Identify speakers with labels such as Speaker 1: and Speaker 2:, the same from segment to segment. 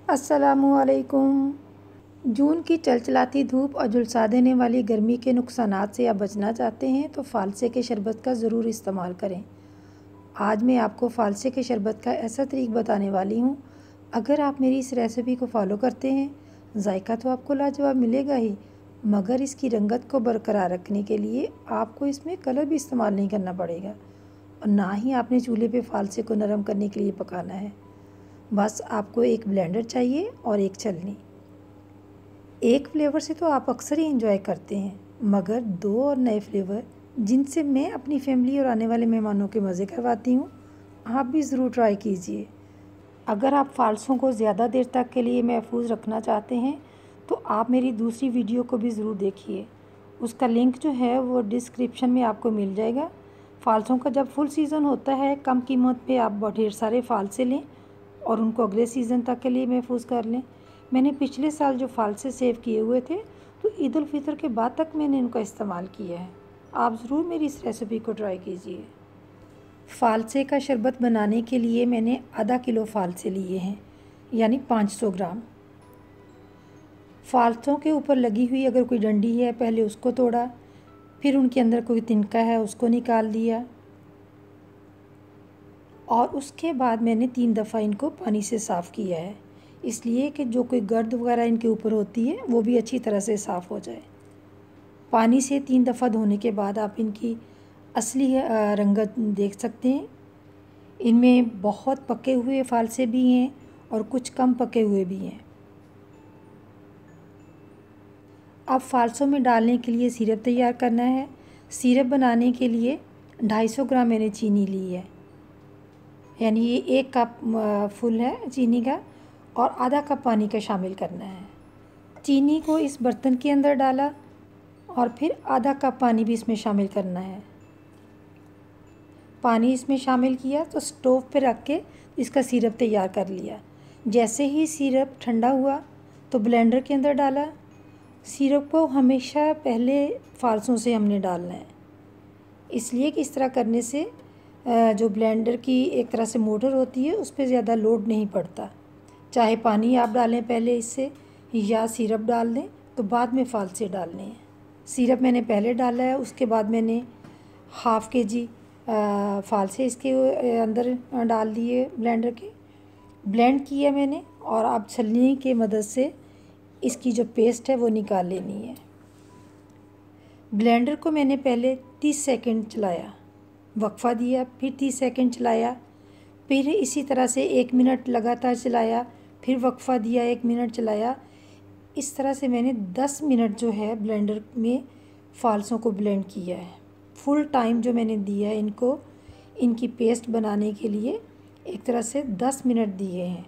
Speaker 1: अस्सलामुअलैकुम। जून की चलचलाती धूप और झुलसा देने वाली गर्मी के नुकसानात से आप बचना चाहते हैं तो फ़ालसे के शरबत का ज़रूर इस्तेमाल करें। आज मैं आपको फ़ालसे के शरबत का ऐसा तरीक़ा बताने वाली हूँ, अगर आप मेरी इस रेसिपी को फॉलो करते हैं, जायका तो आपको लाजवाब मिलेगा ही, मगर इसकी रंगत को बरकरार रखने के लिए आपको इसमें कलर भी इस्तेमाल नहीं करना पड़ेगा और ना ही आपने चूल्हे पे फ़ालसे को नरम करने के लिए पकाना है। बस आपको एक ब्लेंडर चाहिए और एक छलनी। एक फ्लेवर से तो आप अक्सर ही इंजॉय करते हैं, मगर दो और नए फ्लेवर जिनसे मैं अपनी फैमिली और आने वाले मेहमानों के मज़े करवाती हूँ, आप भी ज़रूर ट्राई कीजिए। अगर आप फ़ालसों को ज़्यादा देर तक के लिए महफूज रखना चाहते हैं तो आप मेरी दूसरी वीडियो को भी ज़रूर देखिए। उसका लिंक जो है वो डिस्क्रिप्शन में आपको मिल जाएगा। फ़ालसों का जब फुल सीज़न होता है, कम कीमत पे आप ढेर सारे फ़ालसे लें और उनको अगले सीज़न तक के लिए महफूज कर लें। मैंने पिछले साल जो फ़ालसे सेव किए हुए थे तो ईद उल फितर के बाद तक मैंने इनका इस्तेमाल किया है। आप ज़रूर मेरी इस रेसिपी को ट्राई कीजिए। फ़ालसे का शरबत बनाने के लिए मैंने आधा किलो फ़ालसे लिए हैं, यानी 500 ग्राम। फ़ालसों के ऊपर लगी हुई अगर कोई डंडी है, पहले उसको तोड़ा, फिर उनके अंदर कोई तिनका है उसको निकाल दिया और उसके बाद मैंने 3 दफ़ा इनको पानी से साफ़ किया है, इसलिए कि जो कोई गर्द वगैरह इनके ऊपर होती है वो भी अच्छी तरह से साफ़ हो जाए। पानी से 3 दफ़ा धोने के बाद आप इनकी असली रंगत देख सकते हैं। इनमें बहुत पके हुए फ़ालसे भी हैं और कुछ कम पके हुए भी हैं। अब फ़ालसों में डालने के लिए सिरप तैयार करना है। सिरप बनाने के लिए 250 ग्राम मैंने चीनी ली है, यानी ये 1 कप फुल है चीनी का और आधा कप पानी का शामिल करना है। चीनी को इस बर्तन के अंदर डाला और फिर आधा कप पानी भी इसमें शामिल करना है। पानी इसमें शामिल किया तो स्टोव पे रख के इसका सिरप तैयार कर लिया। जैसे ही सिरप ठंडा हुआ तो ब्लेंडर के अंदर डाला। सिरप को हमेशा पहले फ़ालसों से हमने डालना है, इसलिए कि इस तरह करने से जो ब्लेंडर की एक तरह से मोटर होती है उस पर ज़्यादा लोड नहीं पड़ता। चाहे पानी आप डालें पहले इससे या सिरप डाल दें तो बाद में फ़ालसे डालने हैं। सिरप मैंने पहले डाला है, उसके बाद मैंने हाफ़ kg फ़ालसे इसके अंदर डाल दिए ब्लेंडर के, ब्लेंड किया मैंने और अब छलनी की मदद से इसकी जो पेस्ट है वो निकाल लेनी है। ब्लेंडर को मैंने पहले 30 सेकंड चलाया, वक्फ़ा दिया, फिर 30 सेकंड चलाया, फिर इसी तरह से 1 मिनट लगातार चलाया, फिर वक्फ़ा दिया, 1 मिनट चलाया। इस तरह से मैंने 10 मिनट जो है ब्लेंडर में फ़ालसों को ब्लेंड किया है। फुल टाइम जो मैंने दिया है इनको, इनकी पेस्ट बनाने के लिए एक तरह से 10 मिनट दिए हैं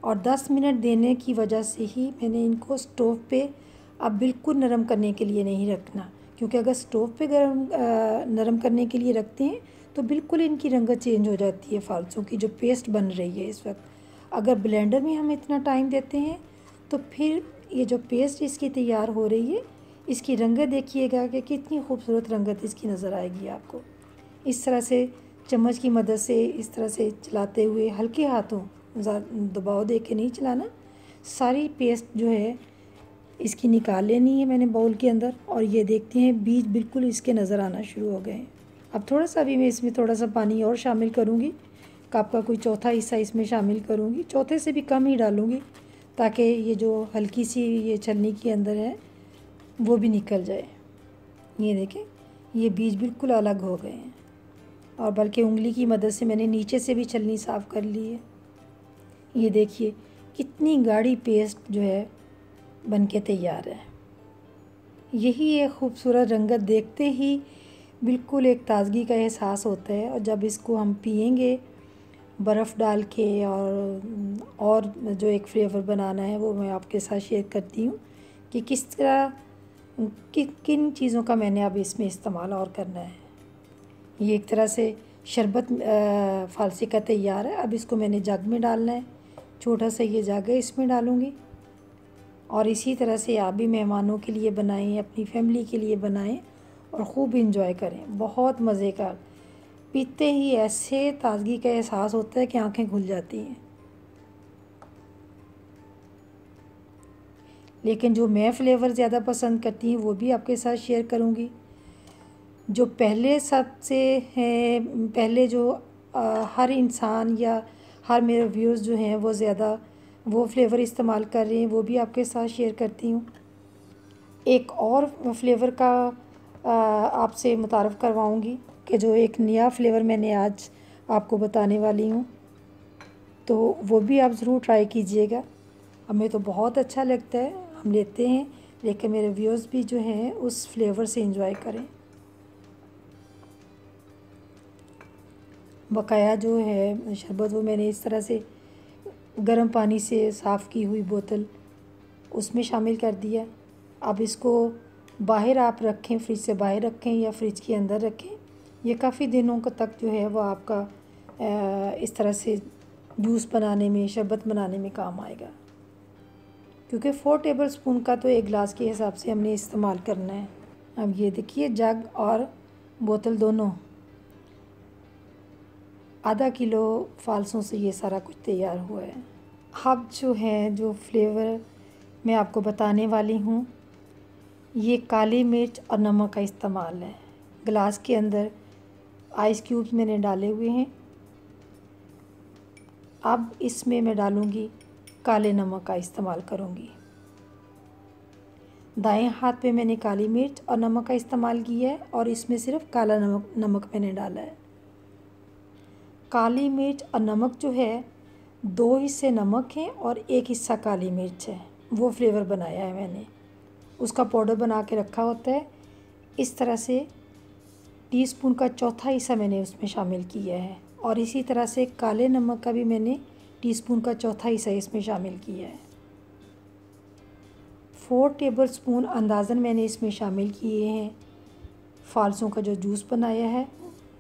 Speaker 1: और 10 मिनट देने की वजह से ही मैंने इनको स्टोव पे अब बिल्कुल नरम करने के लिए नहीं रखना, क्योंकि अगर स्टोव पे नरम करने के लिए रखते हैं तो बिल्कुल इनकी रंगत चेंज हो जाती है। फ़ालसों की जो पेस्ट बन रही है इस वक्त, अगर ब्लेंडर में हम इतना टाइम देते हैं तो फिर ये जो पेस्ट इसकी तैयार हो रही है, इसकी रंगत देखिएगा कि कितनी खूबसूरत रंगत इसकी नज़र आएगी आपको। इस तरह से चम्मच की मदद से इस तरह से चलाते हुए हल्के हाथों, दबाव दे के नहीं चलाना, सारी पेस्ट जो है इसकी निकाल लेनी है मैंने बाउल के अंदर। और ये देखते हैं बीज बिल्कुल इसके नज़र आना शुरू हो गए हैं। अब थोड़ा सा भी मैं इसमें थोड़ा सा पानी और शामिल करूँगी, कप का कोई चौथा हिस्सा इसमें शामिल करूँगी, चौथे से भी कम ही डालूँगी ताकि ये जो हल्की सी ये छलनी के अंदर है वो भी निकल जाए। ये देखें, ये बीज बिल्कुल अलग हो गए हैं और बल्कि उंगली की मदद से मैंने नीचे से भी छलनी साफ़ कर ली है। ये देखिए कितनी गाढ़ी पेस्ट जो है बन के तैयार है। यही एक खूबसूरत रंगत देखते ही बिल्कुल एक ताज़गी का एहसास होता है और जब इसको हम पिएंगे बर्फ़ डाल के और जो एक फ्लेवर बनाना है वो मैं आपके साथ शेयर करती हूँ कि किस तरह किन चीज़ों का मैंने अब इसमें इस्तेमाल और करना है। ये एक तरह से शरबत फ़ालसे का तैयार है। अब इसको मैंने जग में डालना है, छोटा सा ये जग है, इसमें डालूँगी और इसी तरह से आप भी मेहमानों के लिए बनाएं, अपनी फैमिली के लिए बनाएं और ख़ूब इंजॉय करें। बहुत मज़े का, पीते ही ऐसे ताज़गी का एहसास होता है कि आंखें खुल जाती हैं। लेकिन जो मैं फ्लेवर ज़्यादा पसंद करती हूँ वो भी आपके साथ शेयर करूँगी। जो पहले सबसे है, पहले जो हर इंसान या हर मेरे व्यूअर्स जो हैं वो ज़्यादा वो फ्लेवर इस्तेमाल कर रहे हैं, वो भी आपके साथ शेयर करती हूँ। एक और फ्लेवर का आपसे मुतारफ़ करवाऊँगी कि जो एक नया फ्लेवर मैंने आज आपको बताने वाली हूँ, तो वो भी आप ज़रूर ट्राई कीजिएगा। हमें तो बहुत अच्छा लगता है, हम लेते हैं, लेकिन मेरे व्यूअर्स भी जो हैं उस फ्लेवर से एंजॉय करें। बकाया जो है शरबत वो मैंने इस तरह से गर्म पानी से साफ़ की हुई बोतल उसमें शामिल कर दिया। अब इसको बाहर आप रखें, फ्रिज से बाहर रखें या फ्रिज के अंदर रखें, ये काफ़ी दिनों का तक जो है वो आपका इस तरह से जूस बनाने में, शरबत बनाने में काम आएगा। क्योंकि 4 टेबल स्पून का तो एक गिलास के हिसाब से हमने इस्तेमाल करना है। अब ये देखिए जग और बोतल दोनों आधा किलो फालसों से ये सारा कुछ तैयार हुआ है। अब जो है जो फ्लेवर मैं आपको बताने वाली हूँ, ये काली मिर्च और नमक का इस्तेमाल है। गिलास के अंदर आइस क्यूब्स मैंने डाले हुए हैं। अब इसमें मैं डालूँगी काले नमक का इस्तेमाल करूँगी। दाएं हाथ पे मैंने काली मिर्च और नमक का इस्तेमाल किया है और इसमें सिर्फ काला नमक मैंने डाला है। काली मिर्च और नमक जो है 2 हिस्से नमक हैं और 1 हिस्सा काली मिर्च है, वो फ्लेवर बनाया है मैंने। उसका पाउडर बना के रखा होता है। इस तरह से टीस्पून का चौथा हिस्सा मैंने उसमें शामिल किया है और इसी तरह से काले नमक का भी मैंने टीस्पून का चौथा हिस्सा इसमें शामिल किया है। 4 टेबल स्पून अंदाज़न मैंने इसमें शामिल किए हैं फालसों का जो जूस बनाया है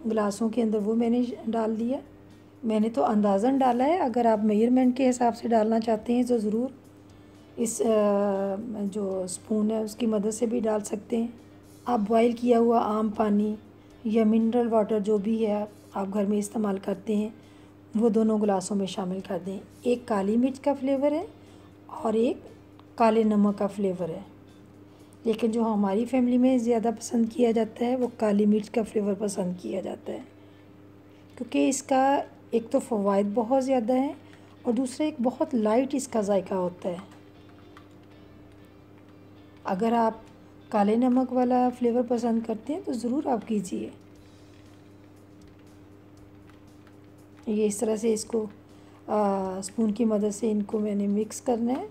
Speaker 1: गिलासों के अंदर, वो मैंने डाल दिया। मैंने तो अंदाज़न डाला है, अगर आप मेजरमेंट के हिसाब से डालना चाहते हैं तो ज़रूर इस जो स्पून है उसकी मदद से भी डाल सकते हैं। आप बॉईल किया हुआ आम पानी या मिनरल वाटर जो भी है आप घर में इस्तेमाल करते हैं वो दोनों गिलासों में शामिल कर दें। एक काली मिर्च का फ्लेवर है और एक काले नमक का फ्लेवर है, लेकिन जो हमारी फैमिली में ज़्यादा पसंद किया जाता है वो काली मिर्च का फ्लेवर पसंद किया जाता है, क्योंकि इसका एक तो फ़वाइद बहुत ज़्यादा है और दूसरा एक बहुत लाइट इसका जायका होता है। अगर आप काले नमक वाला फ्लेवर पसंद करते हैं तो ज़रूर आप कीजिए। ये इस तरह से इसको स्पून की मदद से इनको मैंने मिक्स करना है।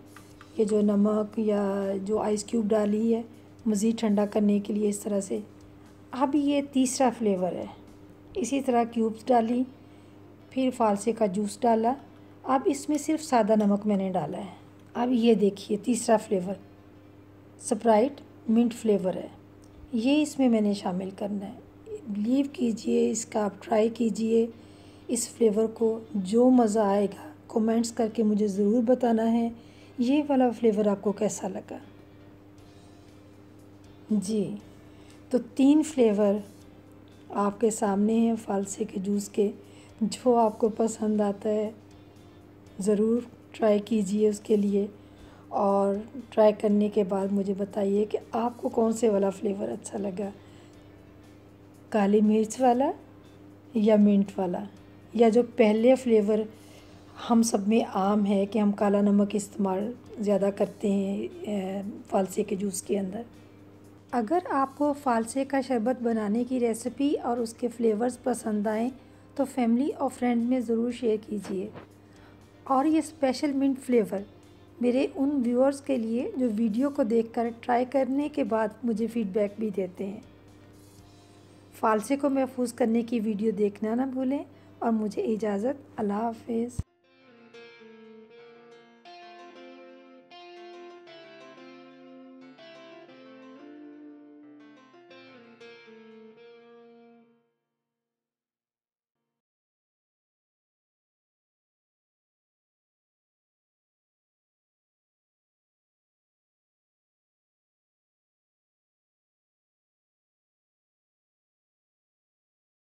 Speaker 1: ये जो नमक या जो आइस क्यूब डाली है मज़ीद ठंडा करने के लिए इस तरह से। अब ये तीसरा फ्लेवर है, इसी तरह क्यूब्स डाली, फिर फालसे का जूस डाला। अब इसमें सिर्फ सादा नमक मैंने डाला है। अब ये देखिए तीसरा फ्लेवर स्प्राइट मिंट फ्लेवर है, ये इसमें मैंने शामिल करना है। बिलीव कीजिए, इसका आप ट्राई कीजिए इस फ्लेवर को, जो मज़ा आएगा कमेंट्स करके मुझे ज़रूर बताना है ये वाला फ्लेवर आपको कैसा लगा। जी, तो 3 फ्लेवर आपके सामने हैं फालसे के जूस के, जो आपको पसंद आता है ज़रूर ट्राई कीजिए उसके लिए, और ट्राई करने के बाद मुझे बताइए कि आपको कौन से वाला फ्लेवर अच्छा लगा, काली मिर्च वाला या मिंट वाला, या जो पहले फ्लेवर हम सब में आम है कि हम काला नमक इस्तेमाल ज़्यादा करते हैं फालसे के जूस के अंदर। अगर आपको फालसे का शरबत बनाने की रेसिपी और उसके फ्लेवर्स पसंद आएँ तो फैमिली और फ्रेंड में ज़रूर शेयर कीजिए। और ये स्पेशल मिंट फ्लेवर मेरे उन व्यूअर्स के लिए जो वीडियो को देखकर ट्राई करने के बाद मुझे फ़ीडबैक भी देते हैं। फालसे को महफूज करने की वीडियो देखना ना भूलें और मुझे इजाज़त। अल्लाह हाफ़िज़।